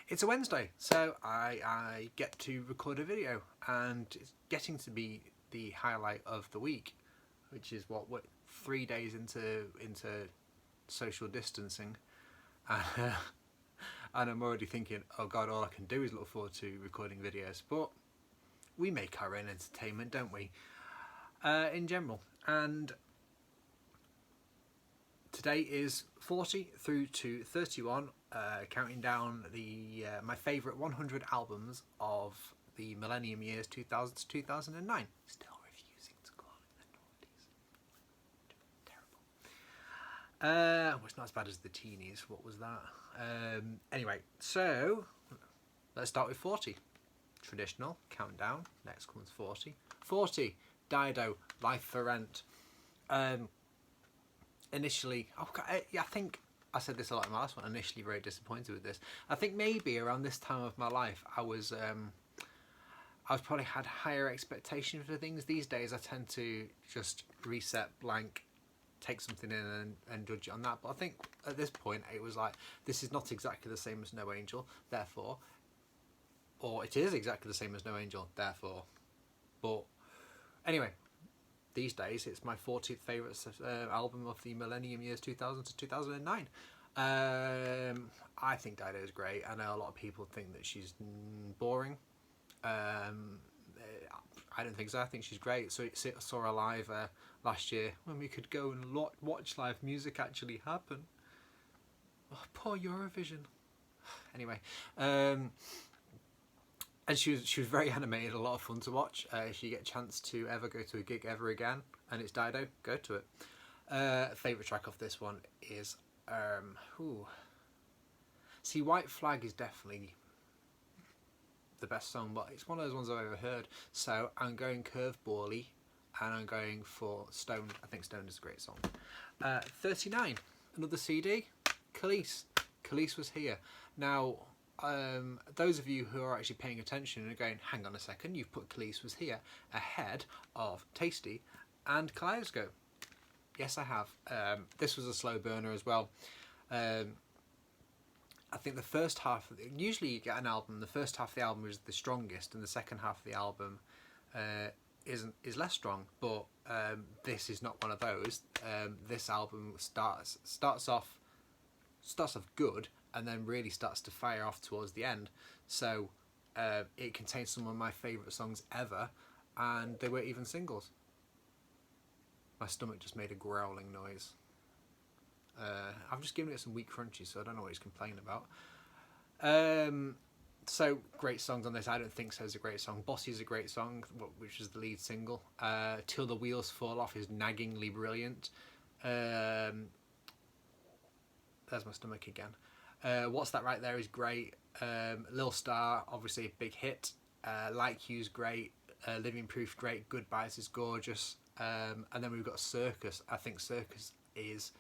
It's a Wednesday, so I get to record a video, and it's getting to be the highlight of the week, which is what 3 days into social distancing, and I'm already thinking, oh God, all I can do is look forward to recording videos. But we make our own entertainment, don't we? In general, and today is 40 through to 31, counting down the my favourite 100 albums of the millennium years 2000 to 2009. Still refusing to call it the noughties. Terrible. Well, it's not as bad as the teenies. What was that? Anyway, so let's start with 40. Traditional countdown. Next comes 40. 40. Dido, Life for Rent. Initially, I think I said this a lot in my last one. Initially, very disappointed with this. I think maybe around this time of my life, I was probably had higher expectations for things. These days, I tend to just reset blank, take something in and judge it on that. But I think at this point, it was like, this is not exactly the same as No Angel, therefore, or it is exactly the same as No Angel, therefore. But anyway, these days it's my 40th favourite album of the millennium years 2000 to 2009. I think Dido is great. I know a lot of people think that she's boring. I don't think so. I think she's great. So I saw her live last year when we could go and watch live music actually happen. Oh, poor Eurovision. Anyway, and she was very animated, a lot of fun to watch. If you get a chance to ever go to a gig ever again, and it's Dido, go to it. Favourite track off this one is, see, White Flag is definitely the best song, but it's one of those ones I've ever heard. So I'm going Curveball-y, and I'm going for Stone. I think Stone is a great song. 39, another CD, Khalees. Khalees was here. Now, those of you who are actually paying attention and are going, hang on a second, you've put Khalees was here ahead of Tasty and Kaleidoscope. Yes, I have. This was a slow burner as well. I think the first half, usually you get an album, the first half of the album is the strongest and the second half of the album is less strong, but this is not one of those. This album starts off good, and then really starts to fire off towards the end. So it contains some of my favourite songs ever, and they weren't even singles. My stomach just made a growling noise. I've just given it some weak crunchies, so I don't know what he's complaining about. So great songs on this. I Don't Think So is a great song. Bossy is a great song, which is the lead single. Till the Wheels Fall Off is naggingly brilliant. There's my stomach again. What's That Right There is great. Lil Star, obviously a big hit. Like You's great. Living Proof, great. Goodbyes is gorgeous. And then we've got Circus. I think Circus is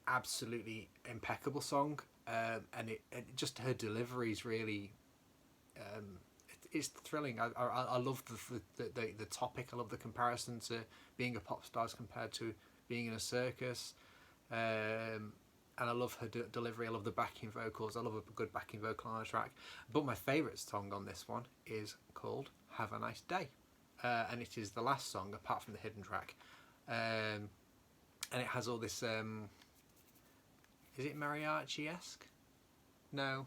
absolutely impeccable song. And it just her delivery is really it's thrilling. I love the topic. I love the comparison to being a pop star as compared to being in a circus. And I love her delivery. I love the backing vocals. I love a good backing vocal on a track. But my favourite song on this one is called Have a Nice Day. And it is the last song, apart from the hidden track. And it has all this... is it mariachi-esque? No.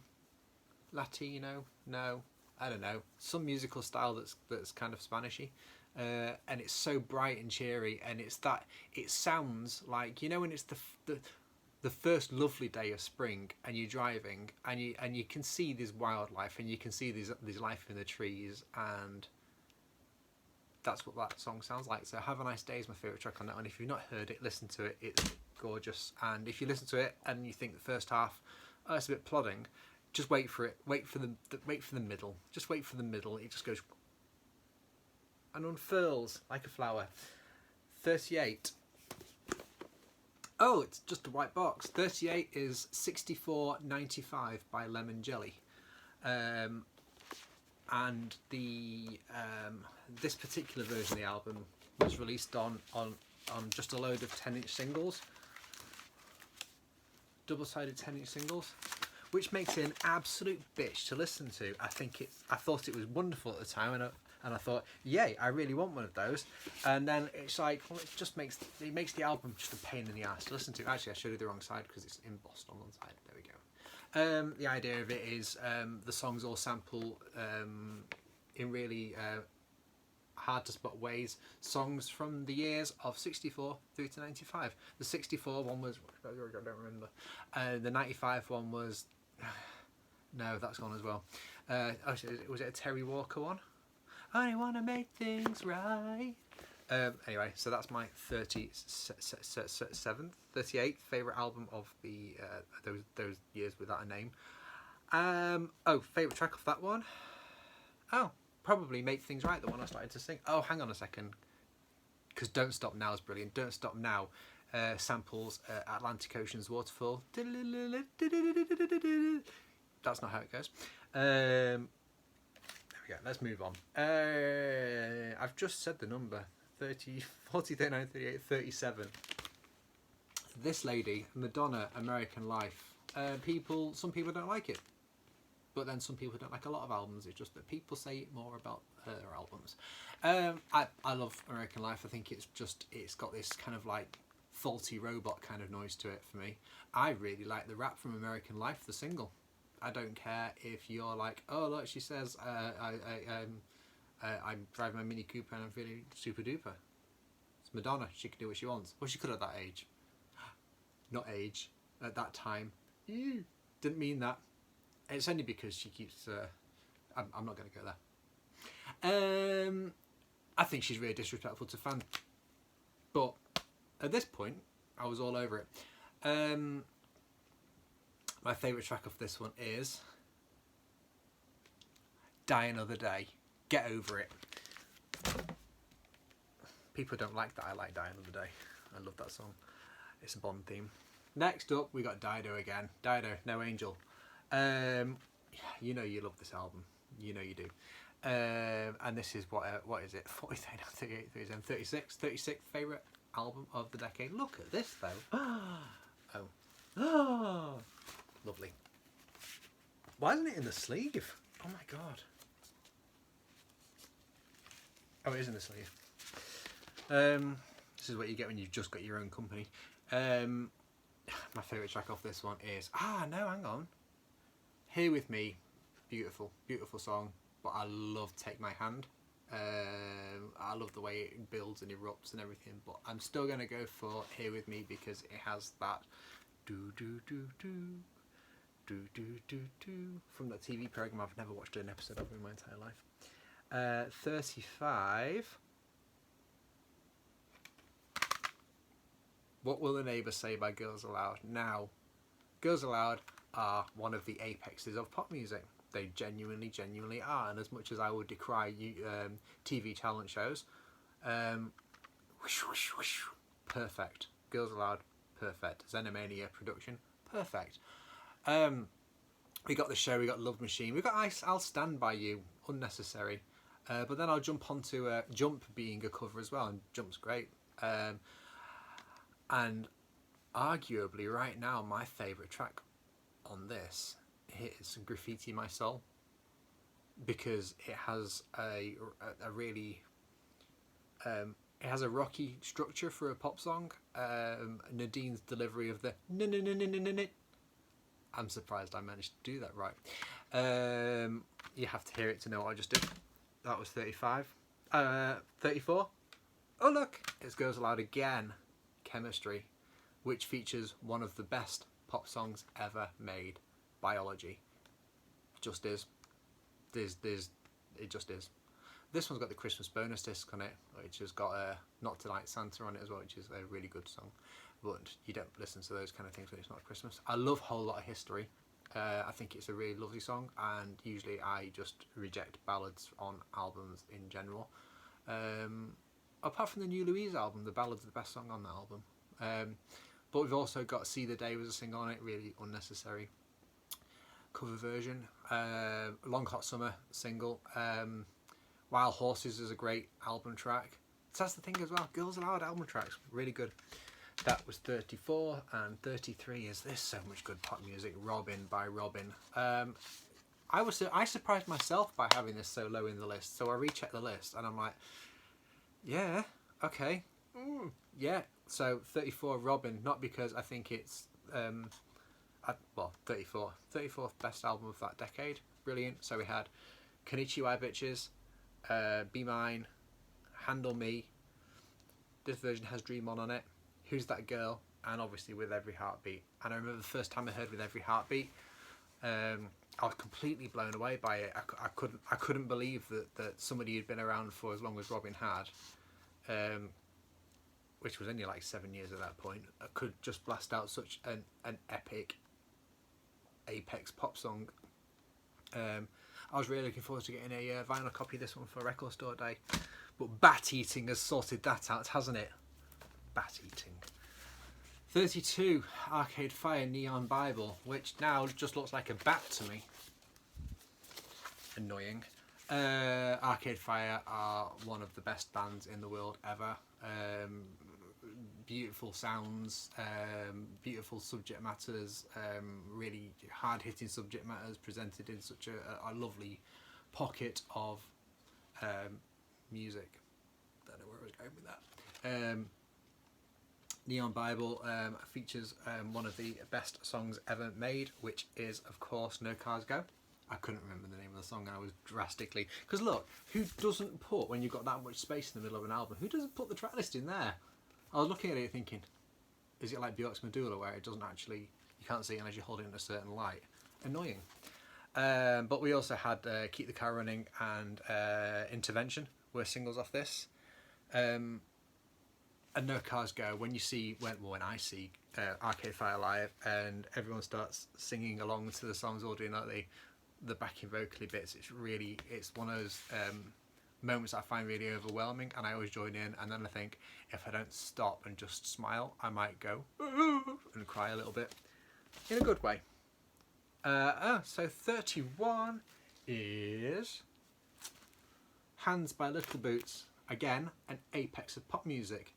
Latino? No. I don't know. Some musical style that's kind of Spanishy. And it's so bright and cheery. And it's that... It sounds like... You know when it's the first lovely day of spring, and you're driving, and you can see this wildlife, and you can see this life in the trees, and that's what that song sounds like. So Have a Nice Day is my favourite track on that one. If you've not heard it, listen to it. It's gorgeous. And if you listen to it and you think the first half, oh, it's a bit plodding, just wait for it. Wait for the middle. Just wait for the middle. It just goes and unfurls like a flower. 38. Oh, it's just a white box. 38 is 64.95 by Lemon Jelly. And the this particular version of the album was released on just a load of 10-inch singles. Double-sided 10-inch singles. which makes it an absolute bitch to listen to. I thought it was wonderful at the time, and I thought, yay, I really want one of those. And then it's like, well, it makes the album just a pain in the ass to listen to. Actually, I showed you the wrong side because it's embossed on one side. There we go. The idea of it is the songs all sample in really hard to spot ways songs from the years of 64 through to 95. The 64 one was, I don't remember. The 95 one was, no, that's gone as well. Was it a Terry Walker one? I want to make things right. Anyway, so that's my 38th favourite album of the those years without a name. Favourite track of that one? Oh, probably Make Things Right, the one I started to sing. Oh, hang on a second. Because Don't Stop Now is brilliant. Don't Stop Now samples Atlantic Ocean's Waterfall. That's not how it goes. There we go. Let's move on. I've just said the number. 30, 40, 39, 38, 37. This lady, Madonna, American Life. Some people don't like it. But then some people don't like a lot of albums. It's just that people say more about her albums. I love American Life. I think it's got this kind of like faulty robot kind of noise to it for me. I really like the rap from American Life, the single. I don't care if you're like, oh look, she says I'm driving my Mini Cooper and I'm feeling super duper. It's Madonna. She can do what she wants. Well, she could at that age. Not age. At that time. Ew. Didn't mean that. It's only because she keeps... I'm not going to go there. I think she's really disrespectful to fans. But at this point, I was all over it. My favourite track of this one is Die Another Day. Get over it. People don't like that I like Die Another Day. I love that song. It's a Bond theme. Next up, we got Dido again. Dido, No Angel. You know you love this album. You know you do. And this is what is it? 43, 38, 37, 36. 36th favourite album of the decade. Look at this though. Oh. Lovely. Why isn't it in the sleeve? Oh my god. Oh, it is in the sleeve. This is what you get when you've just got your own company. My favourite track off this one is... no, hang on. Here With Me. Beautiful, beautiful song. But I love Take My Hand. I love the way it builds and erupts and everything. But I'm still going to go for Here With Me because it has that... do-do-do-do. Do-do-do-do. From that TV programme I've never watched an episode of in my entire life. 35. What Will the Neighbours Say by Girls Aloud? Now, Girls Aloud are one of the apexes of pop music. They genuinely are. And as much as I would decry TV talent shows, perfect. Girls Aloud, perfect. Xenomania production, perfect. We got The Show, we got Love Machine, we got I'll Stand By You, unnecessary. But then I'll jump onto Jump being a cover as well, and Jump's great. And arguably right now my favourite track on this is Graffiti My Soul, because it has a really it has a rocky structure for a pop song. Nadine's delivery of the I'm surprised I managed to do that right. You have to hear it to know what I just did. That was 35. 34. Oh look, it Girls Aloud again. Chemistry, which features one of the best pop songs ever made, Biology. Just is. It just is. This one's got the Christmas bonus disc on it, which has got Not Tonight Santa on it as well, which is a really good song. But you don't listen to those kind of things when it's not Christmas. I love Whole Lot of History. I think it's a really lovely song, and usually I just reject ballads on albums in general. Apart from the New Louise album, the ballad's the best song on that album. But we've also got See the Day was a single on it, really unnecessary cover version. Long Hot Summer single. Wild Horses is a great album track. So that's the thing as well. Girls Aloud album tracks, really good. That was 34, and 33 is There's so much good pop music. Robin by Robin. I surprised myself by having this so low in the list. So I rechecked the list and I'm like, yeah, okay, yeah. So 34 Robin, not because I think it's 34th best album of that decade. Brilliant. So we had Konnichiwa Bitches, Be Mine, Handle Me. This version has Dream On it. Who's That Girl? And obviously With Every Heartbeat. And I remember the first time I heard With Every Heartbeat, I was completely blown away by it. I couldn't believe that somebody who'd been around for as long as Robin had, which was only like 7 years at that point, could just blast out such an epic apex pop song. I was really looking forward to getting a vinyl copy of this one for Record Store Day, but Bat Eating has sorted that out, hasn't it? Bat Eating. 32, Arcade Fire, Neon Bible, which now just looks like a bat to me. Annoying. Arcade Fire are one of the best bands in the world ever. Beautiful sounds, beautiful subject matters, really hard-hitting subject matters presented in such a lovely pocket of music. Don't know where I was going with that. Neon Bible features one of the best songs ever made, which is, of course, No Cars Go. I couldn't remember the name of the song and I was drastically... Because look, who doesn't put, when you've got that much space in the middle of an album, who doesn't put the track list in there? I was looking at it thinking, is it like Bjork's Medulla where it doesn't actually... You can't see it unless you hold it in a certain light? Annoying. But we also had Keep the Car Running and Intervention were singles off this. And No Cars Go, when I see Arcade Fire live and everyone starts singing along to the songs or doing like the backing vocally bits, it's one of those moments I find really overwhelming, and I always join in, and then I think if I don't stop and just smile I might go and cry a little bit in a good way. So 31 is Hands by Little Boots, again an apex of pop music.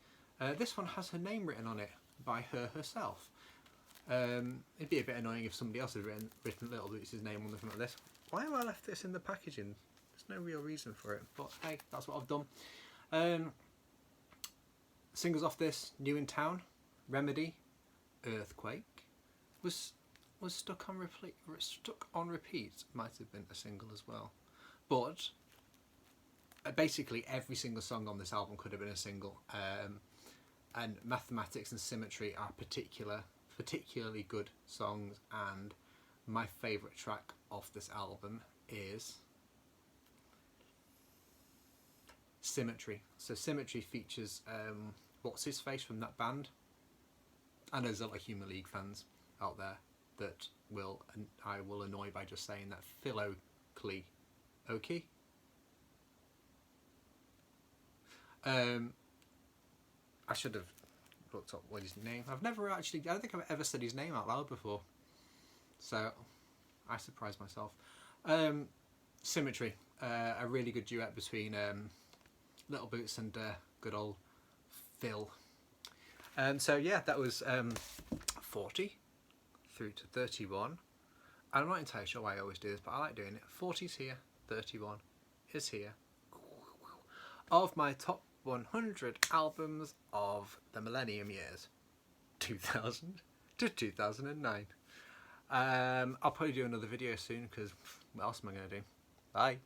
This one has her name written on it by her herself. It'd be a bit annoying if somebody else had written Little Boots' name on the front of this. Why have I left this in the packaging? There's no real reason for it, but hey, that's what I've done. Singles off this: New in Town, Remedy, Earthquake. Was stuck on repeat. Might have been a single as well, but basically every single song on this album could have been a single. And Mathematics and Symmetry are particularly good songs, and my favourite track off this album is Symmetry. So Symmetry features what's his face from that band. I know there's a lot of Human League fans out there that I will annoy by just saying that. Phil Oakley. Oakey? I should have looked up what his name. I don't think I've ever said his name out loud before, so I surprised myself. Symmetry, a really good duet between Little Boots and good old Phil. So yeah, that was 40 through to 31. I'm not entirely sure why I always do this, but I like doing it. 40's here, 31 is here. Of my top 100 albums of the millennium years, 2000 to 2009. I'll probably do another video soon, because what else am I going to do? Bye.